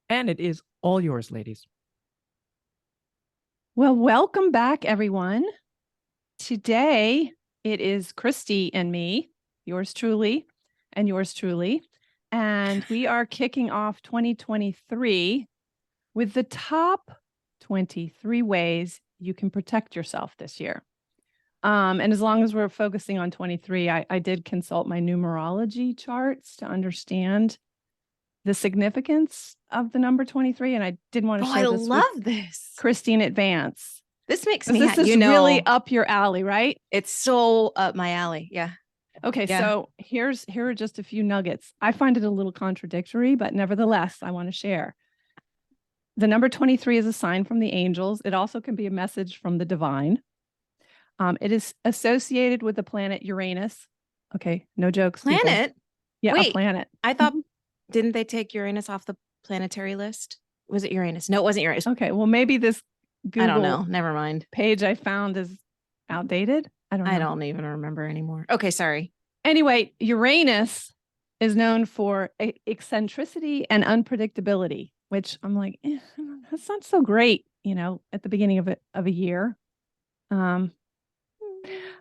And it is all yours, ladies. Well, welcome back, everyone. Today it is Christy and me, yours truly, and yours truly. And we are kicking off 2023 with the top 23 ways you can protect yourself this year. And as long as we're focusing on 23, I did consult my numerology charts to understand the significance of the number 23. And I did want to Oh, share I this love with this. Christy in advance. This makes 'Cause me this is really up your alley, right? it's so up my alley. Yeah. Okay, Yeah. so here are just a few nuggets. I find it a little contradictory, but nevertheless, I want to share. The number 23 is a sign from the angels. It also can be a message from the divine. It is associated with the planet Uranus. Okay, no jokes, people. Planet? Yeah, a Wait, planet. I thought, didn't they take Uranus off the planetary list? Was it Uranus? No, it wasn't Uranus. Okay, well, maybe this I don't Google know. Never mind. page I found is outdated. I don't know. I don't even remember anymore. Okay, sorry. Anyway, Uranus is known for eccentricity and unpredictability, which I'm like, that's not so great, at the beginning of a year.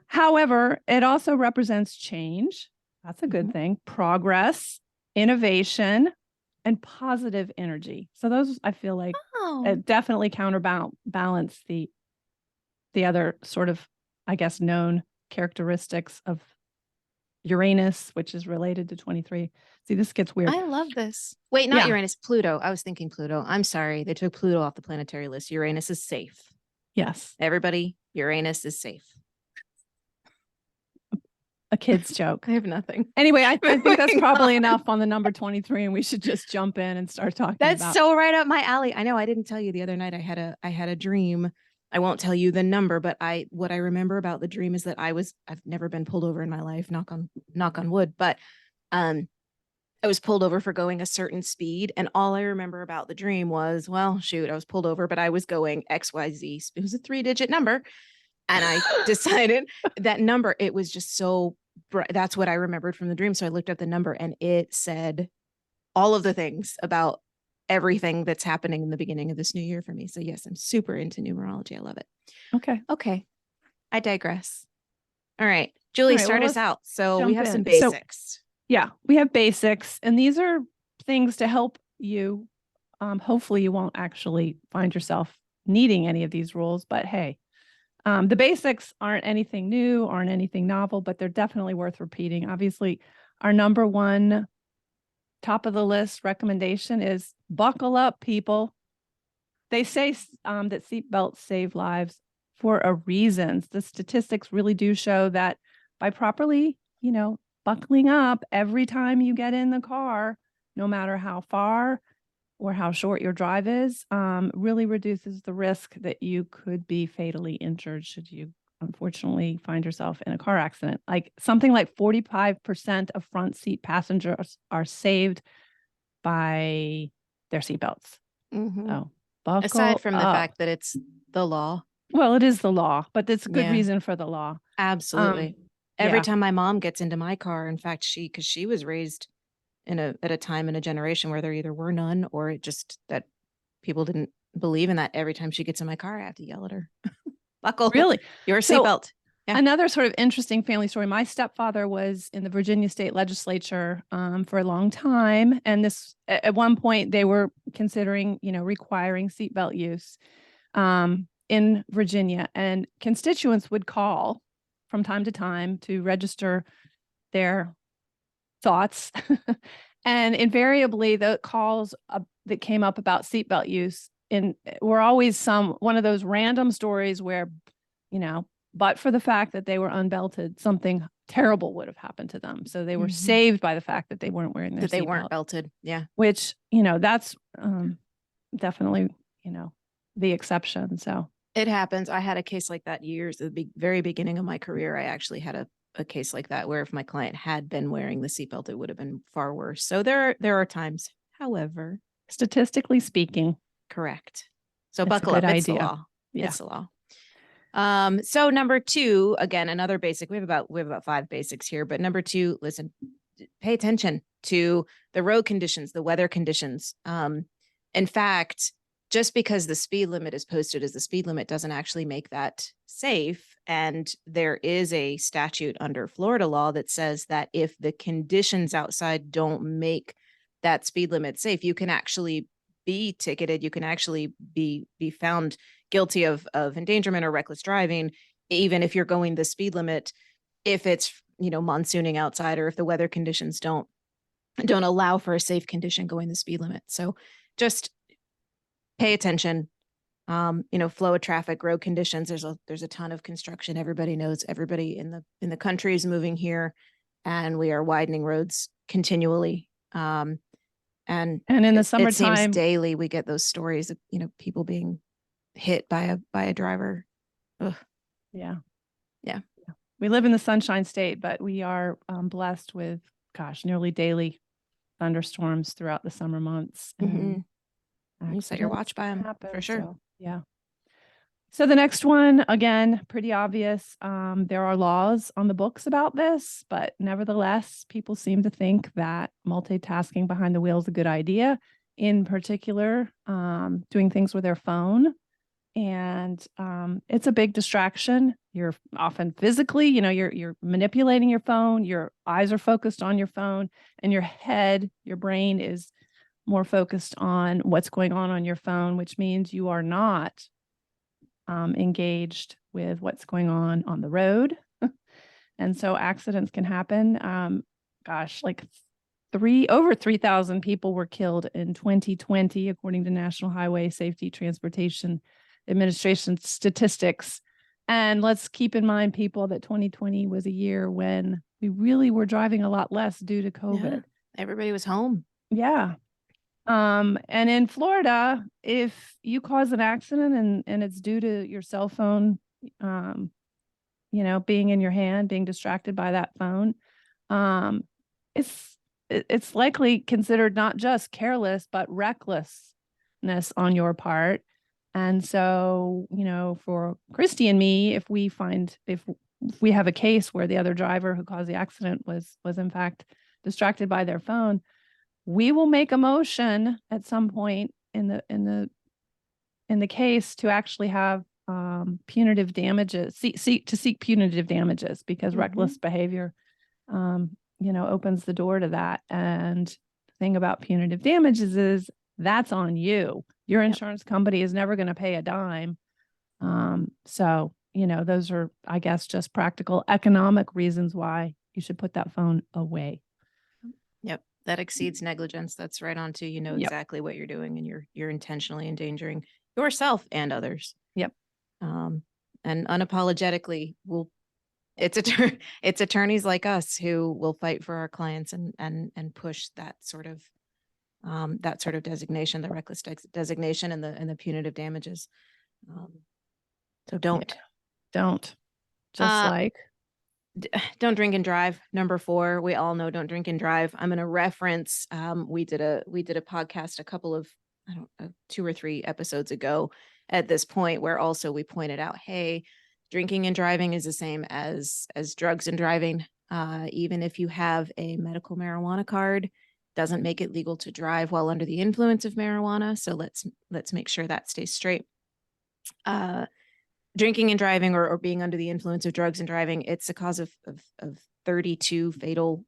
However, it also represents change. That's a good thing. Progress, innovation, and positive energy. So those, I feel like, definitely counterbalance the other sort of, I guess, known characteristics of Uranus, which is related to 23. See, this gets weird. I love this. Wait, not Uranus, Pluto. I was thinking Pluto. I'm sorry. They took Pluto off the planetary list. Uranus is safe. Yes. Everybody, Uranus is safe. A kid's joke. I have nothing. Anyway, I think that's probably enough on the number 23, and we should just jump in and start talking That's about. so right up my alley. I know I didn't tell you the other night I had a dream. I won't tell you the number, but what I remember about the dream is that I've never been pulled over in my life, knock on wood, but I was pulled over for going a certain speed, and all I remember about the dream was, well, shoot, I was pulled over, but I was going XYZ. It was a 3-digit number. And I decided that number, it was just so bright. That's what I remembered from the dream. So I looked up the number and it said all of the things about everything that's happening in the beginning of this new year for me. So yes, I'm super into numerology. I love it. Okay. I digress. All right. Julie, start us out. So we have some basics. Yeah, we have basics. And these are things to help you. Hopefully you won't actually find yourself needing any of these rules, but hey, the basics aren't anything new, aren't anything novel, but they're definitely worth repeating. Obviously, our number one top of the list recommendation is buckle up, people. They say that seatbelts save lives for a reason. The statistics really do show that by properly, buckling up every time you get in the car, no matter how far or how short your drive is, really reduces the risk that you could be fatally injured should you unfortunately find yourself in a car accident. Like something like 45% of front seat passengers are saved by their seatbelts. So buckle aside from up. The fact that it's the law. Well, it is the law, but it's a good reason for the law. Absolutely. Every time my mom gets into my car, in fact, because she was raised at a time in a generation where there either were none or it just that people didn't believe in that. Every time she gets in my car, I have to yell at her. Buckle really your seatbelt. Another sort of interesting family story. My stepfather was in the Virginia state legislature for a long time. And this, at one point, they were considering, requiring seatbelt use in Virginia. And constituents would call from time to time to register their thoughts. And invariably, the calls that came up about seatbelt use were always one of those random stories where, but for the fact that they were unbelted, something terrible would have happened to them. So they were saved by the fact that they weren't wearing their seatbelt. That they weren't belted. Yeah. Which, that's definitely, the exception. So it happens. I had a case like that years at the very beginning of my career. I actually had a case like that where if my client had been wearing the seatbelt, it would have been far worse. So there are times, however, statistically speaking, correct. So buckle up. It's the law. Yeah. It's the law. So number 2, again, another basic. We have about 5 basics here, but number 2, listen, pay attention to the road conditions, the weather conditions. In fact, just because the speed limit is posted as the speed limit doesn't actually make that safe. And there is a statute under Florida law that says that if the conditions outside don't make that speed limit safe, you can actually be ticketed. You can actually be found guilty of endangerment or reckless driving, even if you're going the speed limit, if it's, monsooning outside, or if the weather conditions don't allow for a safe condition going the speed limit. So just pay attention. Flow of traffic, road conditions. There's a ton of construction. Everybody knows, everybody in the country is moving here, and we are widening roads continually. And in the it summertime, seems daily we get those stories of, people being hit by a driver. Ugh. Yeah. Yeah. We live in the Sunshine State, but we are blessed with, nearly daily thunderstorms throughout the summer months. Mhm. And You set your accidents watch by 'em, happen, for sure. so, yeah. So the next one, again, pretty obvious. There are laws on the books about this, but nevertheless, people seem to think that multitasking behind the wheel is a good idea. In particular, doing things with their phone. And it's a big distraction. You're often physically, you're manipulating your phone. Your eyes are focused on your phone, and your head, your brain is more focused on what's going on your phone, which means you are not engaged with what's going on the road. And so accidents can happen. Like over 3,000 people were killed in 2020, according to National Highway Safety Transportation Administration statistics. And let's keep in mind, people, that 2020 was a year when we really were driving a lot less due to COVID. Yeah, everybody was home. Yeah. And in Florida, if you cause an accident and it's due to your cell phone, being in your hand, being distracted by that phone, it's likely considered not just careless, but recklessness on your part. And so, for Christy and me, if we have a case where the other driver who caused the accident was in fact distracted by their phone, we will make a motion at some point in the case to actually have punitive damages, seek punitive damages, because reckless behavior, opens the door to that. And the thing about punitive damages is that's on you. Your insurance company is never going to pay a dime. So, those are, I guess, just practical economic reasons why you should put that phone away. Yep. That exceeds negligence. That's right on to, exactly what you're doing, and you're intentionally endangering yourself and others. Yep. And unapologetically it's attorneys like us who will fight for our clients and push that sort of designation, the reckless designation, and the punitive damages. So don't don't drink and drive. Number 4, we all know, don't drink and drive. I'm going to reference, we did a podcast a couple of, 2 or 3 episodes ago at this point, where also we pointed out, hey, drinking and driving is the same as drugs and driving. Even if you have a medical marijuana card, doesn't make it legal to drive while under the influence of marijuana. So let's make sure that stays straight. Drinking and driving, or being under the influence of drugs and driving, it's a cause of 32 fatal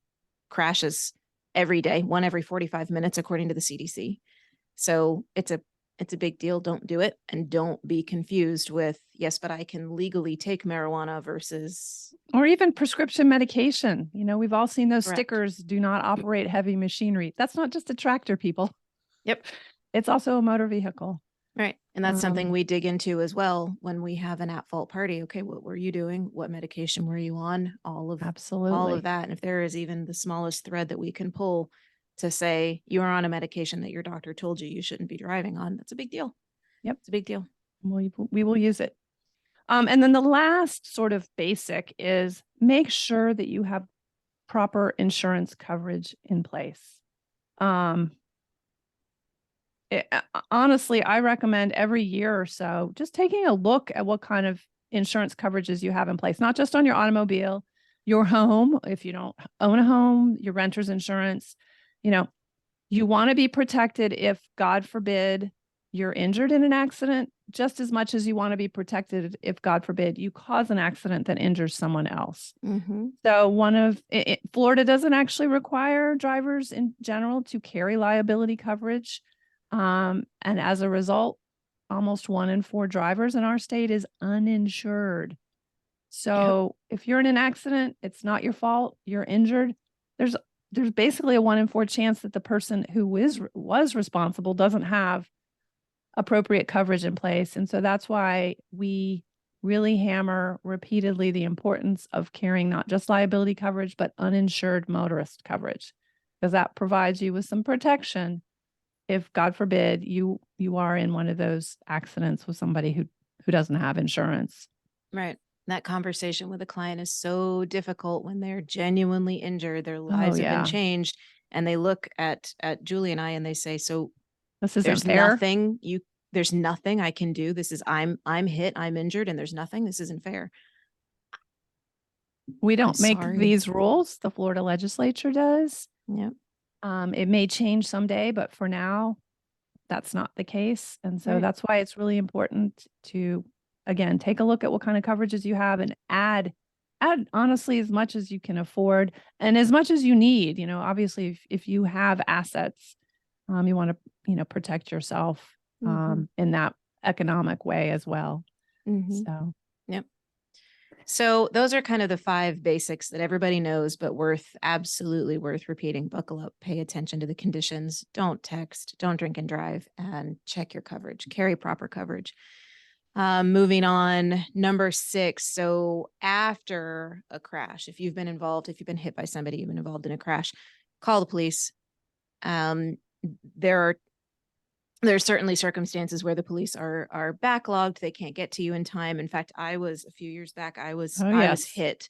crashes every day, one every 45 minutes, according to the CDC. So it's a big deal. Don't do it. And don't be confused with, yes, but I can legally take marijuana versus. Or even prescription medication. We've all seen those Correct. stickers, do not operate heavy machinery. That's not just a tractor, people. Yep. It's also a motor vehicle. Right. And that's something we dig into as well when we have an at-fault party. Okay, what were you doing? What medication were you on? Absolutely. All of that. And if there is even the smallest thread that we can pull to say you are on a medication that your doctor told you shouldn't be driving on, that's a big deal. Yep. It's a big deal. We will use it. And then the last sort of basic is make sure that you have proper insurance coverage in place. Honestly, I recommend every year or so just taking a look at what kind of insurance coverages you have in place, not just on your automobile, your home. If you don't own a home, your renter's insurance, You want to be protected if, God forbid, you're injured in an accident, just as much as you want to be protected if, God forbid, you cause an accident that injures someone else. Mm-hmm. So Florida doesn't actually require drivers in general to carry liability coverage. And as a result, almost 1 in 4 drivers in our state is uninsured. So if you're in an accident, it's not your fault, you're injured, there's basically a 1 in 4 chance that the person who was responsible doesn't have appropriate coverage in place. And so that's why we really hammer repeatedly the importance of carrying not just liability coverage, but uninsured motorist coverage, because that provides you with some protection if, God forbid, you are in one of those accidents with somebody who doesn't have insurance. Right. That conversation with a client is so difficult when they're genuinely injured, their lives have been changed, and they look at Julie and I and they say, so This isn't there's fair. there's nothing I can do. This is, I'm hit, I'm injured, and there's nothing. This isn't fair. We don't make sorry. these rules. The Florida legislature does. Yep. It may change someday, but for now, that's not the case. And so Right. that's why it's really important to, again, take a look at what kind of coverages you have and add honestly as much as you can afford and as much as you need. You know, obviously, if you have assets, you want to, protect yourself in that economic way as well. Mm-hmm. So, yep. So those are kind of the 5 basics that everybody knows, but absolutely worth repeating. Buckle up, pay attention to the conditions, don't text, don't drink and drive, and check your coverage, carry proper coverage. Moving on, number 6. So after a crash, if you've been hit by somebody, you've been involved in a crash, call the police. There's certainly circumstances where the police are backlogged. They can't get to you in time. In fact, a few years back, I was hit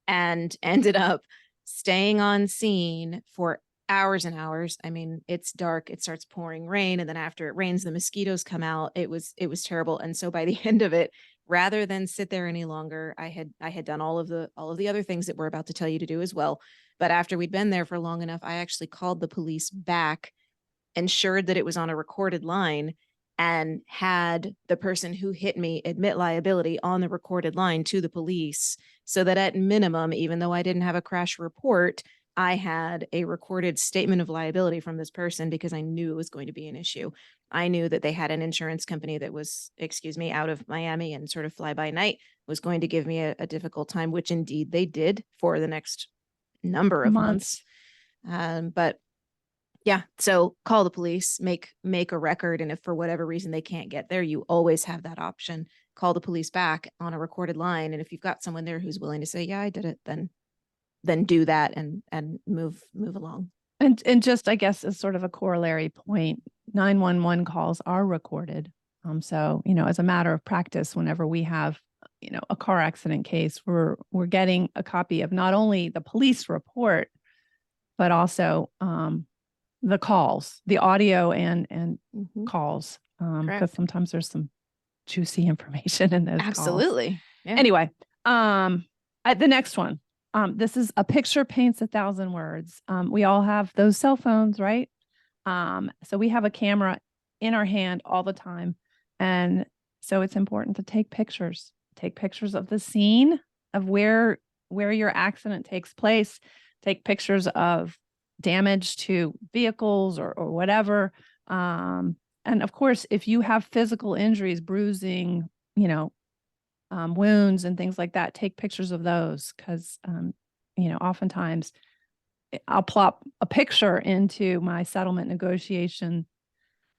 and ended up staying on scene for hours and hours. I mean, it's dark, it starts pouring rain. And then after it rains, the mosquitoes come out. It was terrible. And so by the end of it, rather than sit there any longer, I had done all of the other things that we're about to tell you to do as well. But after we'd been there for long enough, I actually called the police back, ensured that it was on a recorded line, and had the person who hit me admit liability on the recorded line to the police, so that at minimum, even though I didn't have a crash report, I had a recorded statement of liability from this person because I knew it was going to be an issue. I knew that they had an insurance company that was, out of Miami and sort of fly by night, was going to give me a difficult time, which indeed they did for the next number of months. But yeah, so call the police, make a record. And if for whatever reason they can't get there, you always have that option. Call the police back on a recorded line. And if you've got someone there who's willing to say, yeah, I did it, then do that and move along. And just, I guess, as sort of a corollary point, 911 calls are recorded. So, as a matter of practice, whenever we have, a car accident case, we're getting a copy of not only the police report, but also the calls, the audio and calls, because sometimes there's some juicy information in those Absolutely. calls. Yeah. Anyway, the next one. This is a picture paints 1,000 words. We all have those cell phones, right? So we have a camera in our hand all the time. And so it's important to take pictures of the scene of where your accident takes place, take pictures of damage to vehicles or whatever. And of course, if you have physical injuries, bruising, wounds and things like that, take pictures of those, because, oftentimes I'll plop a picture into my settlement negotiation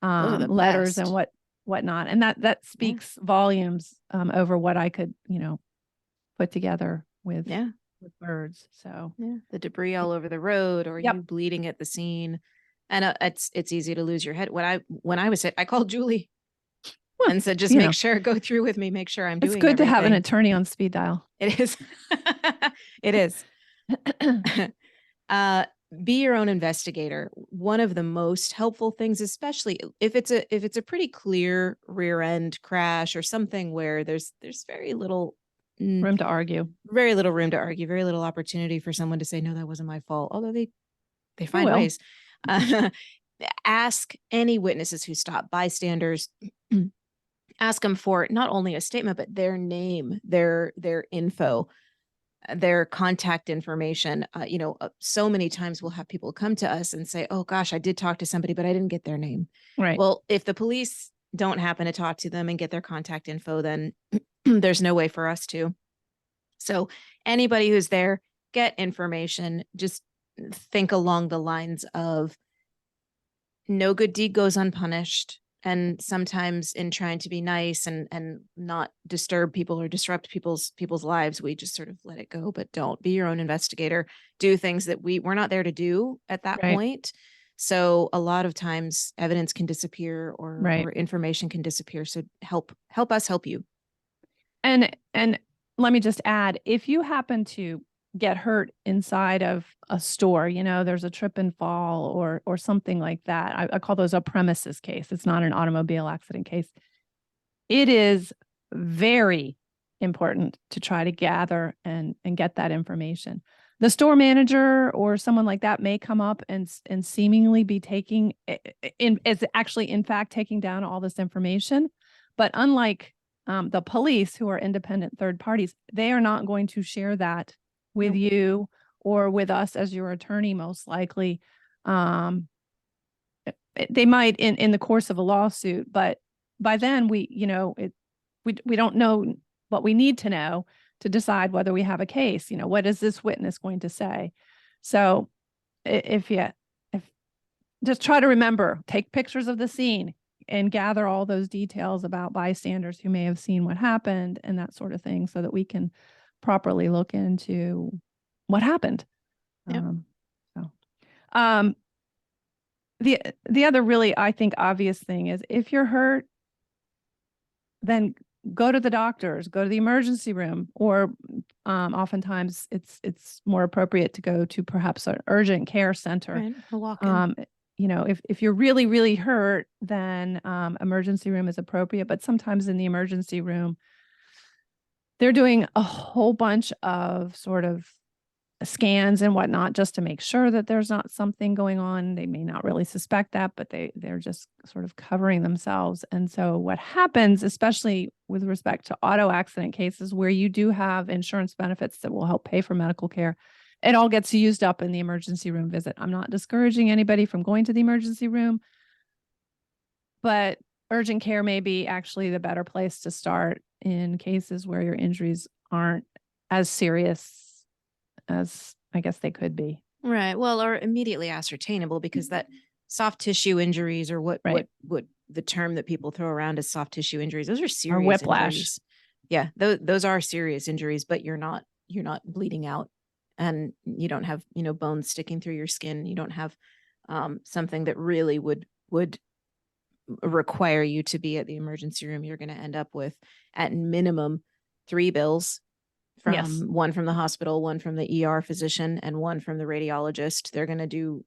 letters best. and whatnot. And that speaks volumes over what I could, put together with words. So the debris all over the road, or you bleeding at the scene. And it's easy to lose your head. When I was hit, I called Julie and said, just make sure, go through with me, make sure I'm doing everything. It's good to have an everything. attorney on speed dial. It is. It is. Be your own investigator. One of the most helpful things, especially if it's a pretty clear rear end crash or something where there's very little room to argue, very little opportunity for someone to say, no, that wasn't my fault. Although they find ways. ask any witnesses who stop, bystanders, ask them for not only a statement, but their name, their info, their contact information. So many times we'll have people come to us and say, oh gosh, I did talk to somebody, but I didn't get their name. Right. Well, if the police don't happen to talk to them and get their contact info, then there's no way for us to. So anybody who's there, get information. Just think along the lines of no good deed goes unpunished. And sometimes in trying to be nice and not disturb people or disrupt people's lives, we just sort of let it go. But don't be your own investigator. Do things that we're not there to do at that Right. point. So a lot of times evidence can disappear or Right. information can disappear. So help us help you. And let me just add, if you happen to get hurt inside of a store, there's a trip and fall or something like that. I call those a premises case. It's not an automobile accident case. It is very important to try to gather and get that information. The store manager or someone like that may come up and seemingly be taking in fact taking down all this information. But unlike the police, who are independent third parties, they are not going to share that with you or with us as your attorney, most likely. They might in the course of a lawsuit, but by then we don't know what we need to know to decide whether we have a case. What is this witness going to say? So if just try to remember, take pictures of the scene and gather all those details about bystanders who may have seen what happened and that sort of thing, so that we can properly look into what happened. Yep. The other really, I think, obvious thing is if you're hurt, then go to the doctors, go to the emergency room, or oftentimes it's more appropriate to go to perhaps an urgent care center. Right. A walk-in. If you're really, really hurt, then emergency room is appropriate. But sometimes in the emergency room, they're doing a whole bunch of sort of scans and whatnot just to make sure that there's not something going on. They may not really suspect that, but they're just sort of covering themselves. And so what happens, especially with respect to auto accident cases where you do have insurance benefits that will help pay for medical care, it all gets used up in the emergency room visit. I'm not discouraging anybody from going to the emergency room, but urgent care may be actually the better place to start in cases where your injuries aren't as serious as I guess they could be. Right. Well, or immediately ascertainable, because that soft tissue injuries, or what the term that people throw around as soft tissue injuries, those are serious or whiplash. Injuries. Yeah, those are serious injuries, but you're not bleeding out, and you don't have bones sticking through your skin. You don't have something that really would require you to be at the emergency room. You're going to end up with at minimum 3 bills. One from the hospital, one from the ER physician, and one from the radiologist. They're going to do,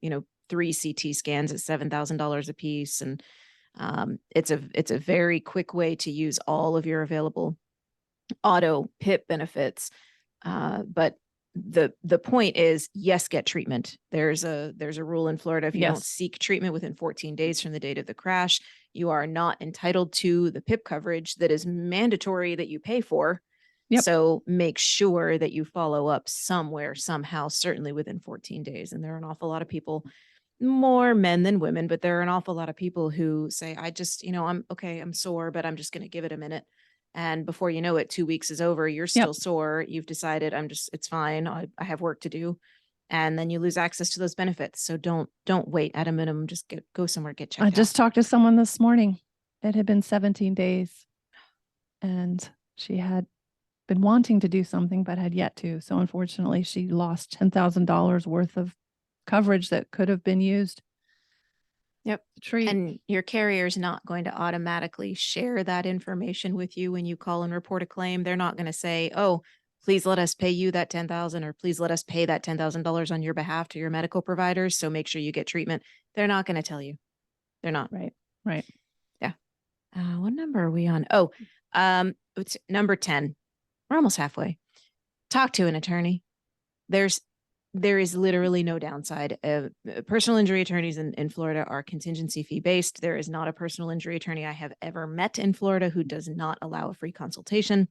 3 CT scans at $7,000 a piece. And it's a very quick way to use all of your available auto PIP benefits. But the point is, yes, get treatment. There's a rule in Florida. If you don't seek treatment within 14 days from the date of the crash, you are not entitled to the PIP coverage that is mandatory that you pay for. Yep. So make sure that you follow up somewhere, somehow, certainly within 14 days. And there are an awful lot of people, more men than women, but there are an awful lot of people who say, I just, I'm okay, I'm sore, but I'm just going to give it a minute. And before you know it, 2 weeks is over. You're still sore. You've decided it's fine. I have work to do. And then you lose access to those benefits. So don't wait. At a minimum, just go somewhere, get checked out. I just talked to someone this morning. It had been 17 days and she had been wanting to do something, but had yet to. So unfortunately, she lost $10,000 worth of coverage that could have been used. Yep. And your carrier is not going to automatically share that information with you when you call and report a claim. They're not going to say, oh, please let us pay you that $10,000, or please let us pay that $10,000 on your behalf to your medical providers. So make sure you get treatment. They're not going to tell you. They're not. Right. Yeah. What number are we on? Oh, it's number 10. We're almost halfway. Talk to an attorney. There's there is literally no downside. Personal injury attorneys in Florida are contingency fee based. There is not a personal injury attorney I have ever met in Florida who does not allow a free consultation.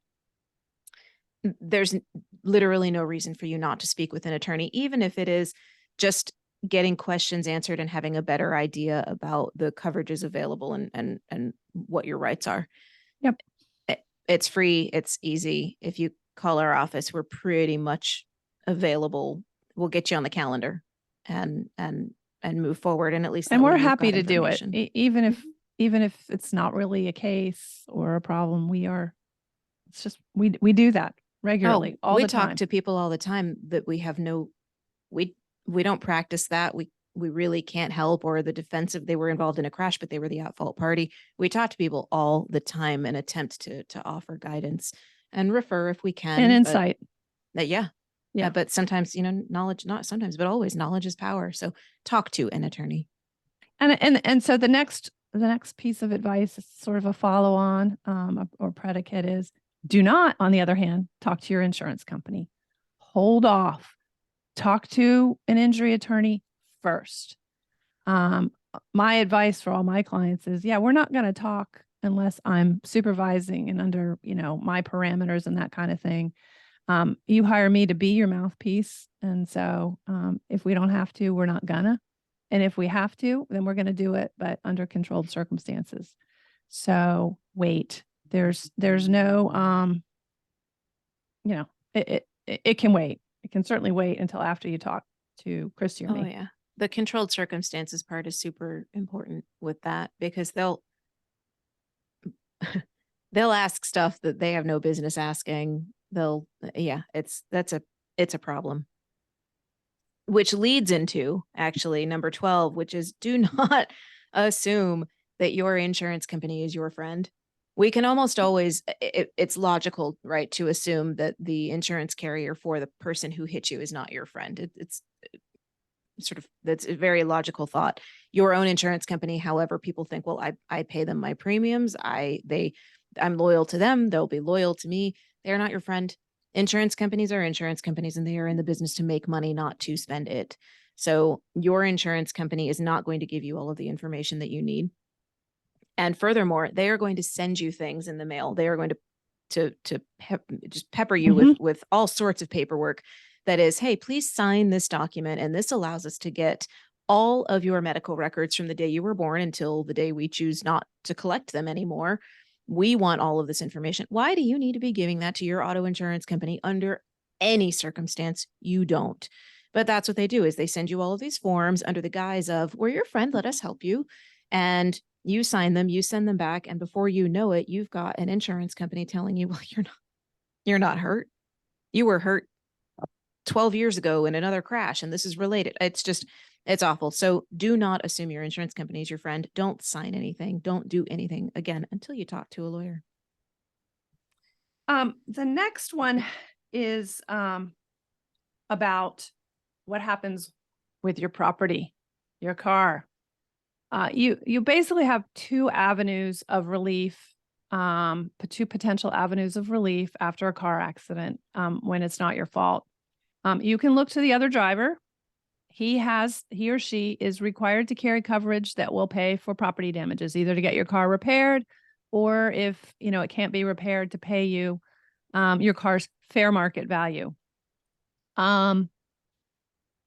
There's literally no reason for you not to speak with an attorney, even if it is just getting questions answered and having a better idea about the coverages available and what your rights are. Yep. It's free. It's easy. If you call our office, we're pretty much available. We'll get you on the calendar and move forward. And at least, And that we're way you've happy got to do it. information. Even if it's not really a case or a problem, it's just, we do that regularly, all we the talk time. to people all the time that we have we don't practice that. We really can't help, or the defensive, they were involved in a crash, but they were the at-fault party. We talk to people all the time and attempt to offer guidance and refer if we can. And but insight. yeah. Yeah. But sometimes, knowledge, not sometimes, but always, knowledge is power. So talk to an attorney. And so the next piece of advice is sort of a follow on or predicate is, do not, on the other hand, talk to your insurance company. Hold off. Talk to an injury attorney first. My advice for all my clients is, we're not going to talk unless I'm supervising and under, my parameters and that kind of thing. You hire me to be your mouthpiece. And so if we don't have to, we're not gonna. And if we have to, then we're going to do it, but under controlled circumstances. So wait, there's no, it can wait. It can certainly wait until after you talk to Christy or me. Oh yeah. The controlled circumstances part is super important with that, because they'll ask stuff that they have no business asking. It's a problem. Which leads into actually number 12, which is, do not assume that your insurance company is your friend. We can almost always, it's logical, right, to assume that the insurance carrier for the person who hit you is not your friend. It's sort of, that's a very logical thought. Your own insurance company, however, people think, well, I pay them my premiums. I'm loyal to them. They'll be loyal to me. They're not your friend. Insurance companies are insurance companies, and they are in the business to make money, not to spend it. So your insurance company is not going to give you all of the information that you need. And furthermore, they are going to send you things in the mail. They are going to just pepper you with all sorts of paperwork that is, hey, please sign this document. And this allows us to get all of your medical records from the day you were born until the day we choose not to collect them anymore. We want all of this information. Why do you need to be giving that to your auto insurance company? Under any circumstance? You don't. But that's what they do, is they send you all of these forms under the guise of, we're your friend, let us help you. And you sign them, you send them back. And before you know it, you've got an insurance company telling you, well, you're not hurt. You were hurt 12 years ago in another crash, and this is related. It's awful. So do not assume your insurance company is your friend. Don't sign anything. Don't do anything again until you talk to a lawyer. The next one is about what happens with your property, your car. You basically have two avenues of relief, two potential avenues of relief after a car accident when it's not your fault. You can look to the other driver. He or she is required to carry coverage that will pay for property damages, either to get your car repaired, or if, it can't be repaired, to pay you your car's fair market value.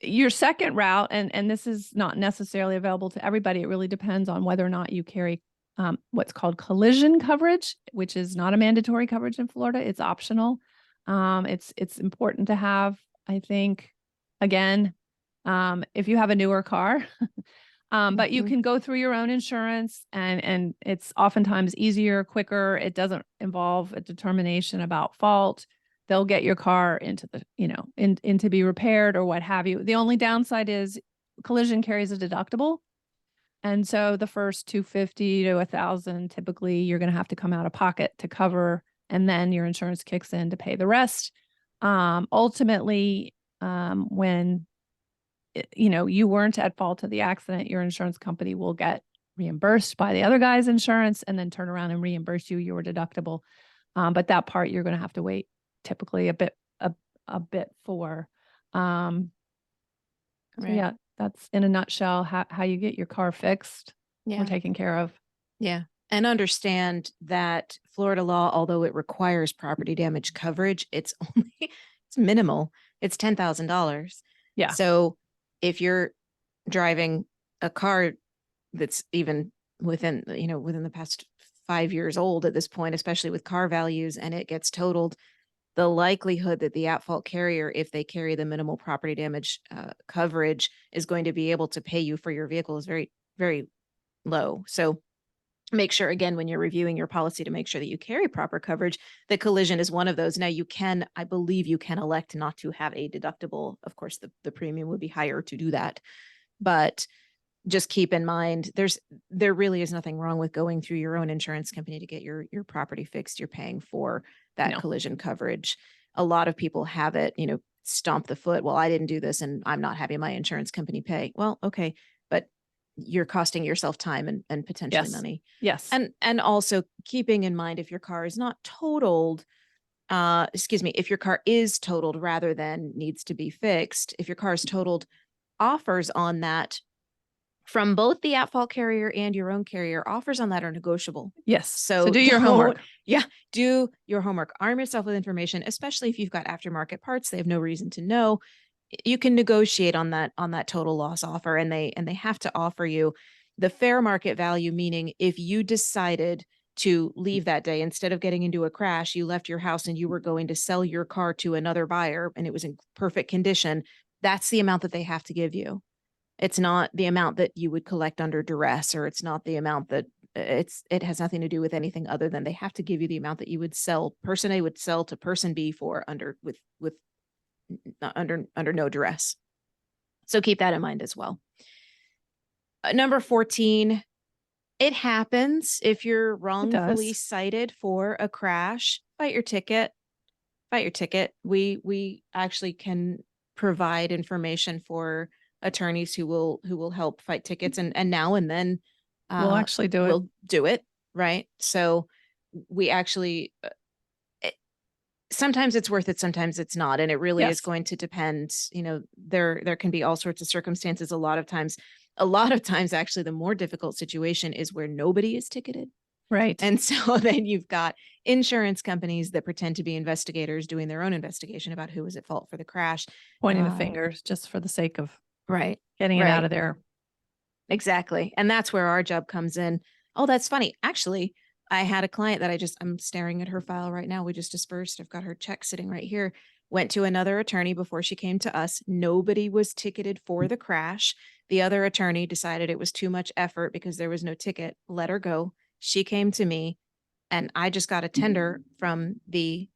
Your second route, and this is not necessarily available to everybody. It really depends on whether or not you carry what's called collision coverage, which is not a mandatory coverage in Florida. It's optional. It's important to have, I think, again, if you have a newer car, but you can go through your own insurance, and it's oftentimes easier, quicker. It doesn't involve a determination about fault. They'll get your car into the, in to be repaired or what have you. The only downside is collision carries a deductible. And so the first $250 to $1,000, typically you're going to have to come out of pocket to cover, and then your insurance kicks in to pay the rest. Ultimately, when you weren't at fault of the accident, your insurance company will get reimbursed by the other guy's insurance and then turn around and reimburse you your deductible. But that part you're going to have to wait typically a bit for. So Right. yeah, that's in a nutshell how you get your car fixed or Yeah. taken care of. Yeah. And understand that Florida law, although it requires property damage coverage, it's only, it's minimal. It's $10,000. Yeah. So if you're driving a car that's even within, within the past 5 years old at this point, especially with car values, and it gets totaled, the likelihood that the at-fault carrier, if they carry the minimal property damage coverage, is going to be able to pay you for your vehicle is very, very low. So make sure, again, when you're reviewing your policy, to make sure that you carry proper coverage. The collision is one of those. Now, I believe you can elect not to have a deductible. Of course, the premium would be higher to do that. But just keep in mind, there really is nothing wrong with going through your own insurance company to get your property fixed. You're paying for that No. collision coverage. A lot of people have it, stomp the foot. Well, I didn't do this and I'm not having my insurance company pay. Well, okay, but you're costing yourself time and potentially Yes. money. Yes. And also keeping in mind, if your car is not totaled, if your car is totaled rather than needs to be fixed, if your car is totaled, offers on that from both the at-fault carrier and your own carrier, offers on that are negotiable. Yes. So do your homework. Yeah, do your homework. Arm yourself with information, especially if you've got aftermarket parts. They have no reason to know. You can negotiate on that total loss offer, and they have to offer you the fair market value, meaning if you decided to leave that day, instead of getting into a crash, you left your house and you were going to sell your car to another buyer and it was in perfect condition, that's the amount that they have to give you. It's not the amount that you would collect under duress, or it's not the amount that it has nothing to do with anything other than they have to give you the amount that you would sell, person A would sell to person B for under no duress. So keep that in mind as well. Number 14, it happens if you're wrongfully cited for a crash, fight your ticket. We actually can provide information for attorneys who will help fight tickets, and now and then We'll actually do it. we'll do it, right? So we actually sometimes it's worth it, sometimes it's not, and it really is Yes. going to depend. There can be all sorts of circumstances. A lot of times actually the more difficult situation is where nobody is ticketed. Right. And so then you've got insurance companies that pretend to be investigators doing their own investigation about who was at fault for the crash. Pointing the fingers just for the sake of Right. getting it out of there. Exactly. And that's where our job comes in. Oh, that's funny. Actually, I had a client that I'm staring at her file right now. We just dispersed. I've got her check sitting right here. Went to another attorney before she came to us. Nobody was ticketed for the crash. The other attorney decided it was too much effort because there was no ticket. Let her go. She came to me and I just got a tender from the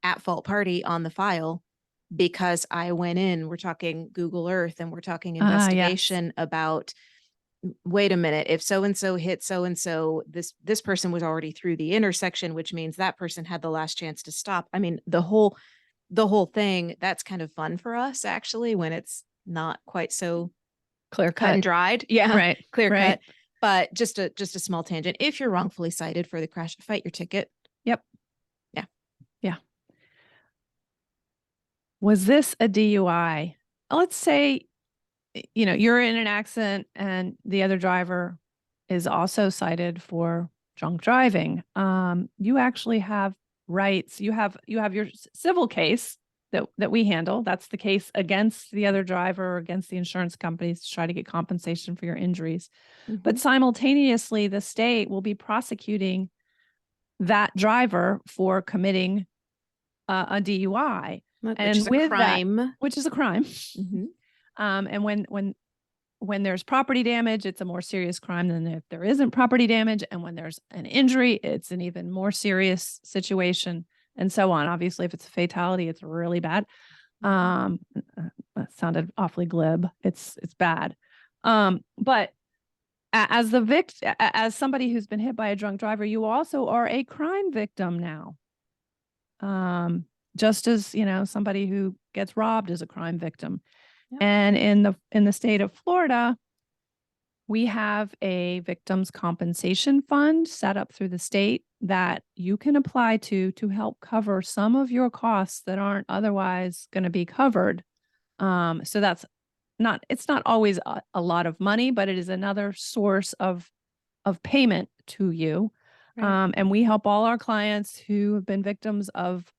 at-fault party on the file because I went in. We're talking Google Earth and we're talking investigation about, wait a minute, if so-and-so hit so-and-so, this person was already through the intersection, which means that person had the last chance to stop. I mean, the whole thing, that's kind of fun for us actually, when it's not quite so Clear cut and cut. dried. Yeah. Right. Clear Right. cut. But just a small tangent. If you're wrongfully cited for the crash, fight your ticket. Yep. Yeah. Yeah. Was this a DUI? Let's say, you're in an accident and the other driver is also cited for drunk driving. You actually have rights. You have your civil case that we handle. That's the case against the other driver or against the insurance companies to try to get compensation for your injuries. But simultaneously, the state will be prosecuting that driver for committing a DUI, which and is a with that- crime. which is a crime. Mhm. And when there's property damage, it's a more serious crime than if there isn't property damage. And when there's an injury, it's an even more serious situation, and so on. Obviously, if it's a fatality, it's really bad. That sounded awfully glib. It's bad. But as the victim, as somebody who's been hit by a drunk driver, you also are a crime victim now. Just as, somebody who gets robbed is a crime victim. Yep. And in the state of Florida, we have a victims compensation fund set up through the state that you can apply to help cover some of your costs that aren't otherwise going to be covered. So that's it's not always a lot of money, but it is another source of payment to you. Right. And we help all our clients who have been victims of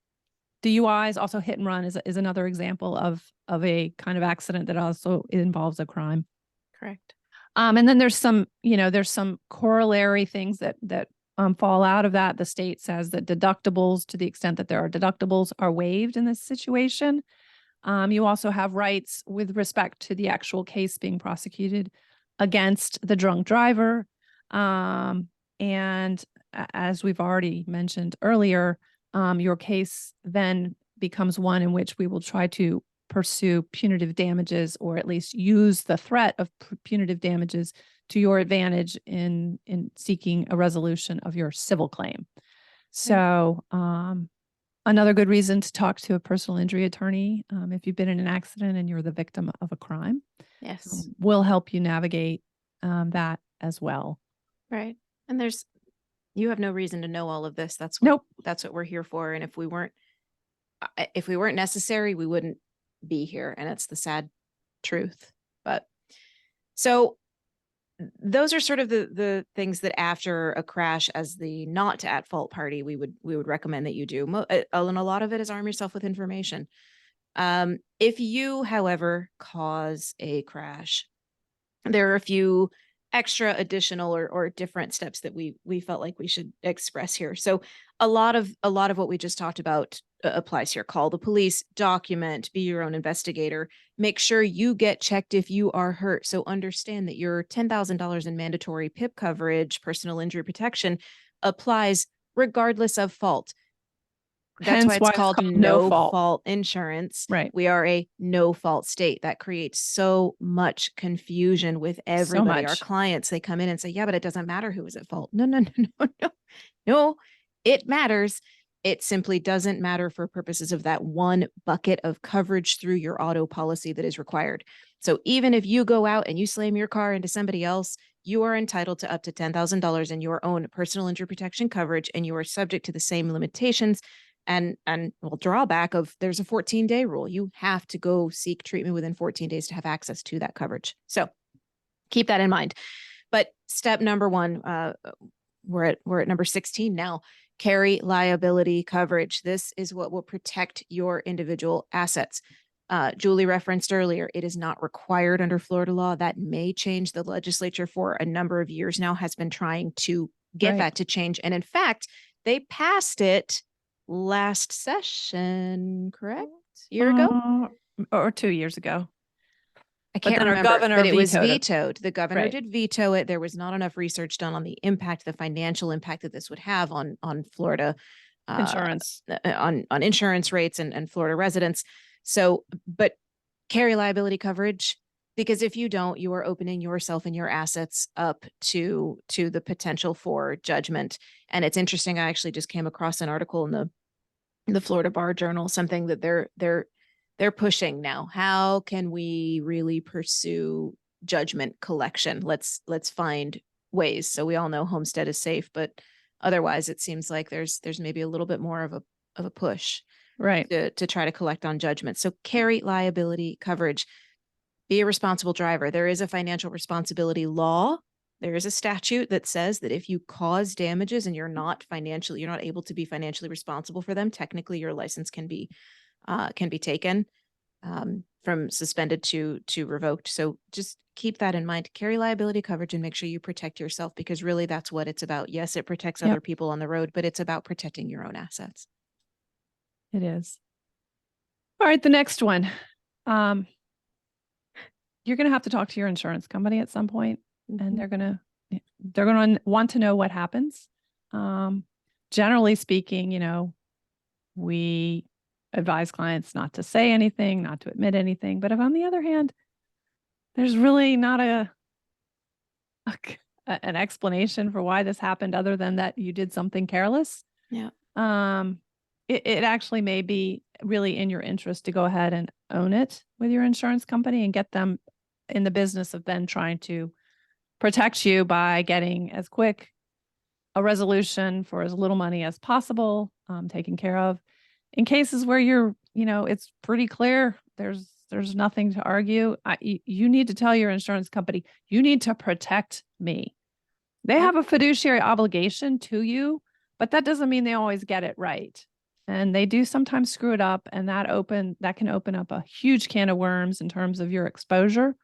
DUIs. Also, hit and run is another example of a kind of accident that also involves a crime. Correct. And then there's some corollary things that fall out of that. The state says that deductibles, to the extent that there are deductibles, are waived in this situation. You also have rights with respect to the actual case being prosecuted against the drunk driver. And as we've already mentioned earlier, your case then becomes one in which we will try to pursue punitive damages, or at least use the threat of punitive damages to your advantage in seeking a resolution of your civil claim. So another good reason to talk to a personal injury attorney if you've been in an accident and you're the victim of a crime. Yes. Will help you navigate that as well. Right. And you have no reason to know all of this. That's Nope. That's what we're here for. And if we weren't necessary, we wouldn't be here. And it's the sad truth. But so those are sort of the things that after a crash, as the not at fault party, we would recommend that you do. And a lot of it is arm yourself with information. If you, however, cause a crash, there are a few extra additional or different steps that we felt like we should express here. So a lot of what we just talked about applies here. Call the police, document, be your own investigator, make sure you get checked if you are hurt. So understand that your $10,000 in mandatory PIP coverage, personal injury protection, applies regardless of fault. That's why it's called no fault insurance. Right. We are a no fault state. That creates so much confusion with everybody. Our clients, they come in and say, yeah, but it doesn't matter who is at fault. No, it matters. It simply doesn't matter for purposes of that one bucket of coverage through your auto policy that is required. So even if you go out and you slam your car into somebody else, you are entitled to up to $10,000 in your own personal injury protection coverage, and you are subject to the same limitations and drawback of there's a 14-day rule. You have to go seek treatment within 14 days to have access to that coverage. So keep that in mind. But step number one, we're at number 16 now. Carry liability coverage. This is what will protect your individual assets. Julie referenced earlier, it is not required under Florida law. That may change. The legislature for a number of years now has been trying to get that to change. And in fact, they passed it last session, correct? Year ago? Or 2 years ago. I can't remember, governor but it was vetoed it. vetoed. The governor Right. did veto it. There was not enough research done on the impact, the financial impact that this would have on Florida Insurance. on insurance rates and Florida residents. So, but carry liability coverage, because if you don't, you are opening yourself and your assets up to the potential for judgment. And it's interesting. I actually just came across an article in the Florida Bar Journal, something that they're pushing now. How can we really pursue judgment collection? Let's find ways. So we all know Homestead is safe, but otherwise it seems like there's maybe a little bit more of a push, right, to try to collect on judgment. So carry liability coverage. Be a responsible driver. There is a financial responsibility law. There is a statute that says that if you cause damages and you're not able to be financially responsible for them, technically your license can be taken from suspended to revoked. So just keep that in mind. Carry liability coverage and make sure you protect yourself, because really that's what it's about. Yes, it protects other people on the road, but it's about protecting your own assets. It is. All right, the next one. You're going to have to talk to your insurance company at some point, and they're going to want to know what happens. Generally speaking, we advise clients not to say anything, not to admit anything. But if on the other hand, there's really not an explanation for why this happened other than that you did something careless. Yeah. It actually may be really in your interest to go ahead and own it with your insurance company and get them in the business of then trying to protect you by getting as quick a resolution for as little money as possible, taken care of. In cases where it's pretty clear there's There's nothing to argue. You need to tell your insurance company, you need to protect me. They Yep. have a fiduciary obligation to you, but that doesn't mean they always get it right. And they do sometimes screw it up, and that can open up a huge can of worms in terms of your exposure.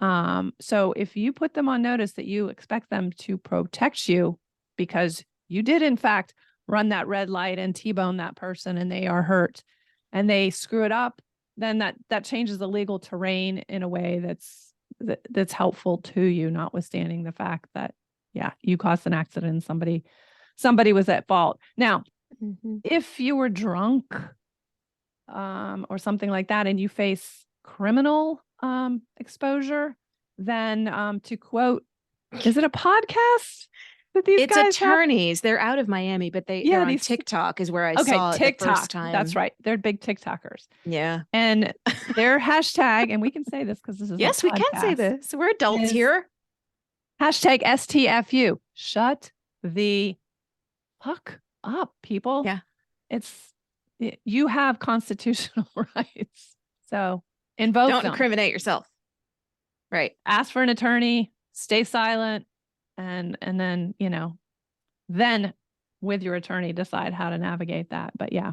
So if you put them on notice that you expect them to protect you because you did in fact run that red light and T-bone that person and they are hurt and they screw it up, then that changes the legal terrain in a way that's helpful to you, notwithstanding the fact that, yeah, you caused an accident and somebody was at fault. Now, Mhm. if you were drunk, or something like that, and you face criminal exposure, then to quote, is it a podcast that these It's guys have? attorneys. They're out of Miami, but they're on these TikTok is where I okay, saw it the TikTok. first time. That's right. They're big TikTokers. Yeah. And their hashtag, and we can say this because this is Yes, a we can say podcast, this. We're adults is- here. Hashtag STFU. Shut the fuck up, people. Yeah. You have constitutional rights. So invoke Don't them. incriminate yourself. Right. Ask for an attorney, stay silent, and then, then with your attorney, decide how to navigate that. But yeah.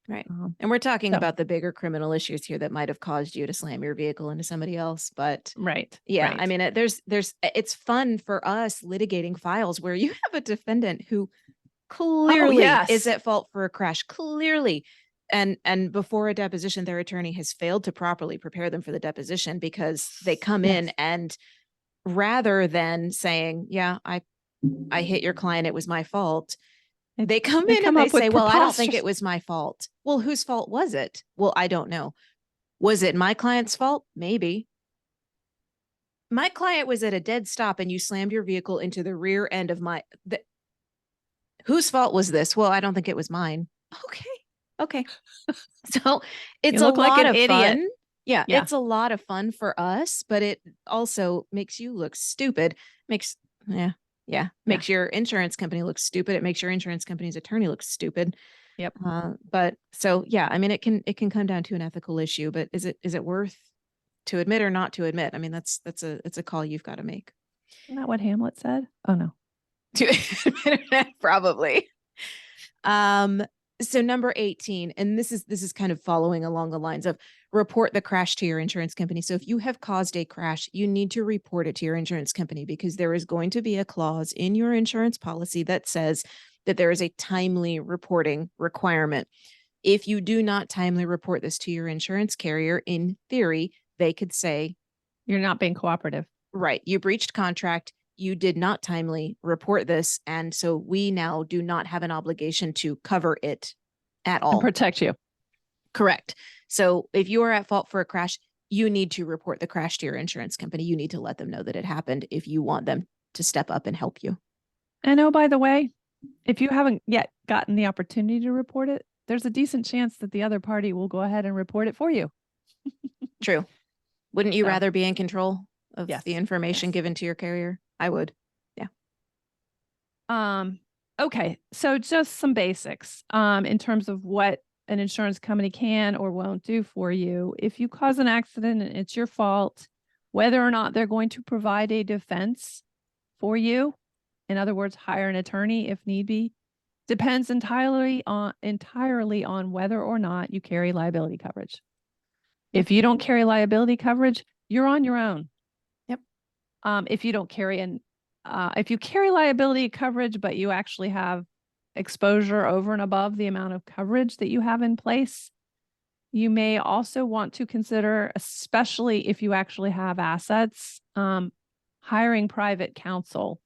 Right. And we're talking So- about the bigger criminal issues here that might have caused you to slam your vehicle into somebody else. But Right. yeah, right. I mean, it's fun for us litigating files where you have a defendant who clearly yes. is at fault for a crash, clearly. And before a deposition, their attorney has failed to properly prepare them for the deposition because they come in Yes. and rather than saying, yeah, I hit your client, it was my fault. They come in and they up with say, well, I don't think preposterous- it was my fault. Well, whose fault was it? Well, I don't know. Was it my client's fault? Maybe. My client was at a dead stop and you slammed your vehicle into the rear end of whose fault was this? Well, I don't think it was mine. Okay. So it's a look like lot an of idiot. fun. Yeah, Yeah. it's a lot of fun for us, but it also makes you look stupid. Makes your insurance company look stupid. It makes your insurance company's attorney look stupid. Yep. But so yeah, I mean, it can come down to an ethical issue, but is it worth to admit or not to admit? I mean, it's a call you've got to make. Isn't that what Hamlet said? Oh no. To admit or not, probably. So number 18, and this is kind of following along the lines of report the crash to your insurance company. So if you have caused a crash, you need to report it to your insurance company because there is going to be a clause in your insurance policy that says that there is a timely reporting requirement. If you do not timely report this to your insurance carrier, in theory, they could say, You're not being cooperative. right, you breached contract. You did not timely report this. And so we now do not have an obligation to cover it at all. And protect you. Correct. So if you are at fault for a crash, you need to report the crash to your insurance company. You need to let them know that it happened if you want them to step up and help you. And oh, by the way, if you haven't yet gotten the opportunity to report it, there's a decent chance that the other party will go ahead and report it for you. True. Wouldn't you So- rather be in control of Yes. the information Yes. given to your carrier? I would. Okay. So just some basics in terms of what an insurance company can or won't do for you. If you cause an accident and it's your fault, whether or not they're going to provide a defense for you, in other words, hire an attorney if need be, depends entirely on whether or not you carry liability coverage. If you don't carry liability coverage, you're on your own. Yep. If you don't carry if you carry liability coverage, but you actually have exposure over and above the amount of coverage that you have in place, you may also want to consider, especially if you actually have assets, hiring private counsel,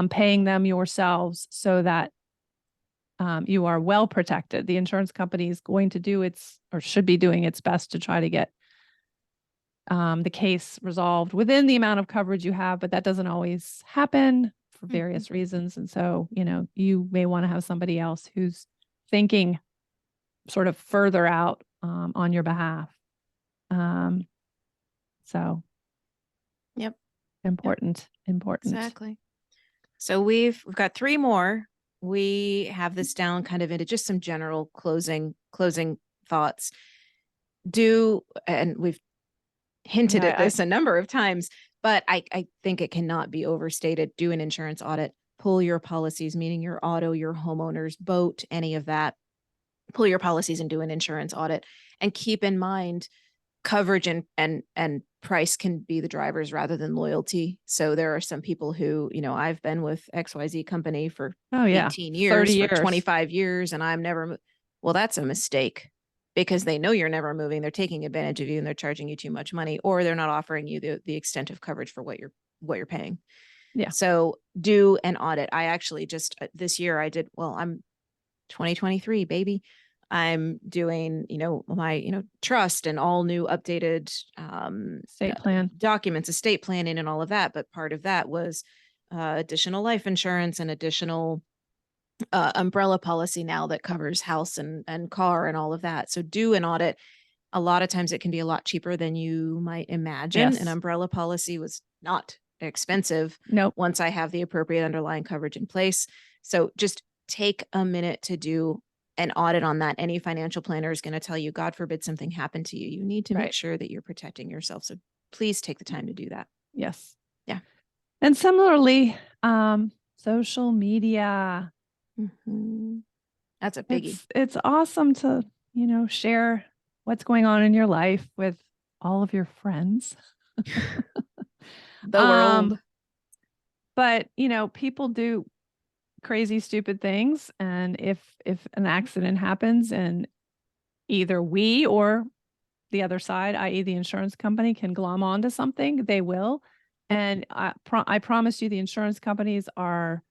paying them yourselves so that you are well protected. The insurance company is going to do should be doing its best to try to get the case resolved within the amount of coverage you have, but that doesn't always happen for various reasons. And so, you may want to have somebody else who's thinking sort of further out on your behalf. So. Yep. Important. Exactly. So we've got 3 more. We have this down kind of into just some general closing thoughts. And we've hinted Yeah, at this a number of times, but I think it cannot be overstated. Do an insurance audit, pull your policies, meaning your auto, your homeowners, boat, any of that. Pull your policies and do an insurance audit, and keep in mind coverage and price can be the drivers rather than loyalty. So there are some people who, I've been with XYZ company for Oh yeah. 18 years, 30 for years. 25 years, and I'm never, well, that's a mistake, because they know you're never moving. They're taking advantage of you and they're charging you too much money, or they're not offering you the extent of coverage for what you're paying. Yeah. So do an audit. I actually just this year I did, I'm 2023, baby. I'm doing, my, trust and all new updated Estate plan. documents, estate planning and all of that. But part of that was additional life insurance and additional umbrella policy now that covers house and car and all of that. So do an audit. A lot of times it can be a lot cheaper than you might imagine. Yes. An umbrella policy was not expensive Nope. once I have the appropriate underlying coverage in place. So just take a minute to do an audit on that. Any financial planner is going to tell you, God forbid something happened to you, you need to make Right. sure that you're protecting yourself. So please take the time to do that. Yes. Yeah. And similarly, social media. That's a biggie. It's awesome to, share what's going on in your life with all of your friends. The world. But, people do crazy, stupid things. And if an accident happens and either we or the other side, i.e. the insurance company, can glom onto something, they will. And I promise you, the insurance companies are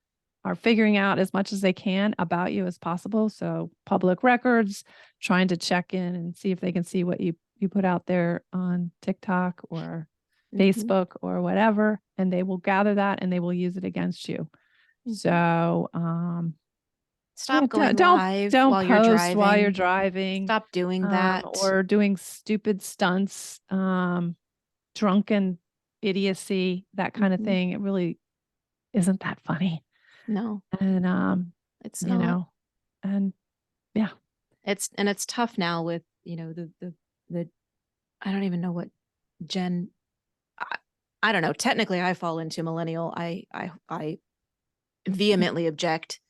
figuring out as much as they can about you as possible. So public records, trying to check in and see if they can see what you put out there on TikTok or Facebook or whatever, and they will gather that and they will use it against you. So stop going don't live don't while post you're while you're driving. Stop doing that. Or doing stupid stunts, drunken idiocy, that kind of thing. It really isn't that funny. No. And it's not. And yeah. It's tough now with, the I don't even know what gen I don't know. Technically I fall into millennial. I vehemently object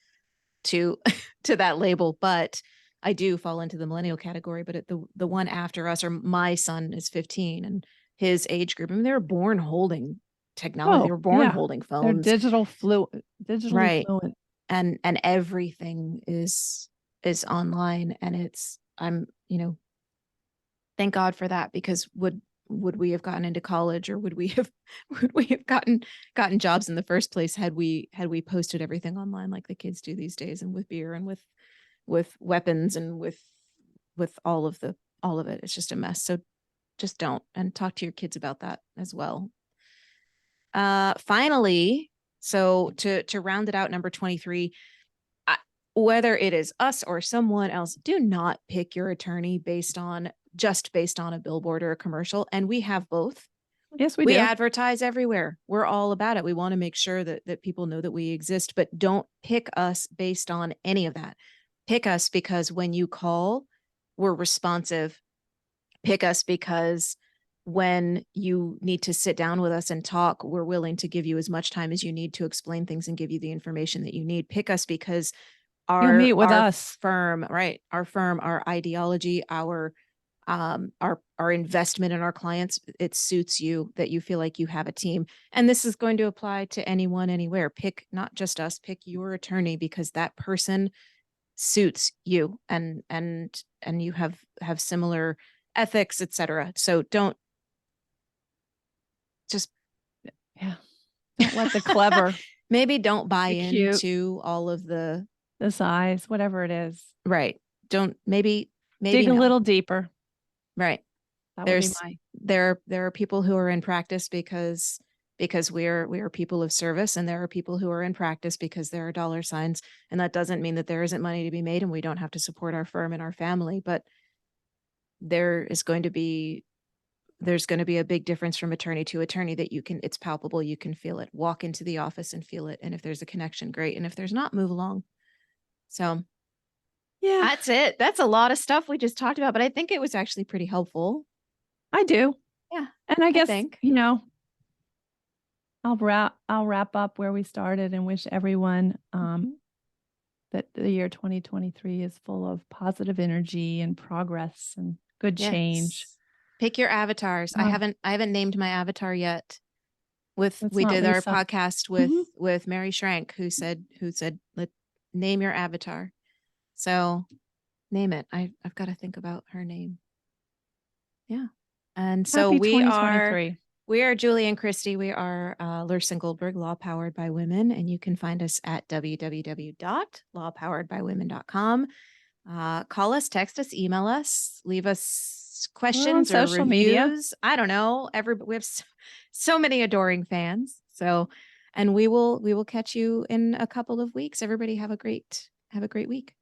to that label, but I do fall into the millennial category. But the one after us, or my son is 15 and his age group, they were born holding technology. They were born holding phones. They're digitally fluent. And everything is online, and I'm, thank God for that, because would we have gotten into college, or would we have gotten jobs in the first place had we posted everything online like the kids do these days, and with beer and with weapons and with all of it. It's just a mess. So just don't, and talk to your kids about that as well. Finally, so to round it out, number 23, whether it is us or someone else, do not pick your attorney based on a billboard or a commercial. And we have both. Yes, we do. We advertise everywhere. We're all about it. We want to make sure that people know that we exist, but don't pick us based on any of that. Pick us because when you call, we're responsive. Pick us because when you need to sit down with us and talk, we're willing to give you as much time as you need to explain things and give you the information that you need. Pick us because you meet with us. Firm, right? Our firm, our ideology, our investment in our clients, it suits you, that you feel like you have a team. And this is going to apply to anyone, anywhere. Pick not just us, pick your attorney, because that person suits you and you have similar ethics, etc. So don't let the clever maybe don't buy into all of the size, whatever it is. Right. Don't maybe dig a little deeper. Right. There are people who are in practice because we are people of service, and there are people who are in practice because there are dollar signs. And that doesn't mean that there isn't money to be made and we don't have to support our firm and our family, but there's going to be a big difference from attorney to attorney that it's palpable. You can feel it. Walk into the office and feel it. And if there's a connection, great. And if there's not, move along. So yeah, that's it. That's a lot of stuff we just talked about, but I think it was actually pretty helpful. I do. Yeah. And I guess, think. I'll wrap up where we started and wish everyone that the year 2023 is full of positive energy and progress and good change. Yes. Pick your avatars. I Um, haven't named my avatar yet. We That's did not our Lisa. podcast with Mary Schrank, who said let name your avatar. So name it. I've got to think about her name. Yeah. And so Happy we 2023. are Julie and Christy. We are Lursen Goldberg, Law Powered by Women, and you can find us at www.lawpoweredbywomen.com. Call us, text us, email us, leave us questions or social media. reviews. I don't know. We have so many adoring fans. So, and we will catch you in a couple of weeks. Everybody have a great week.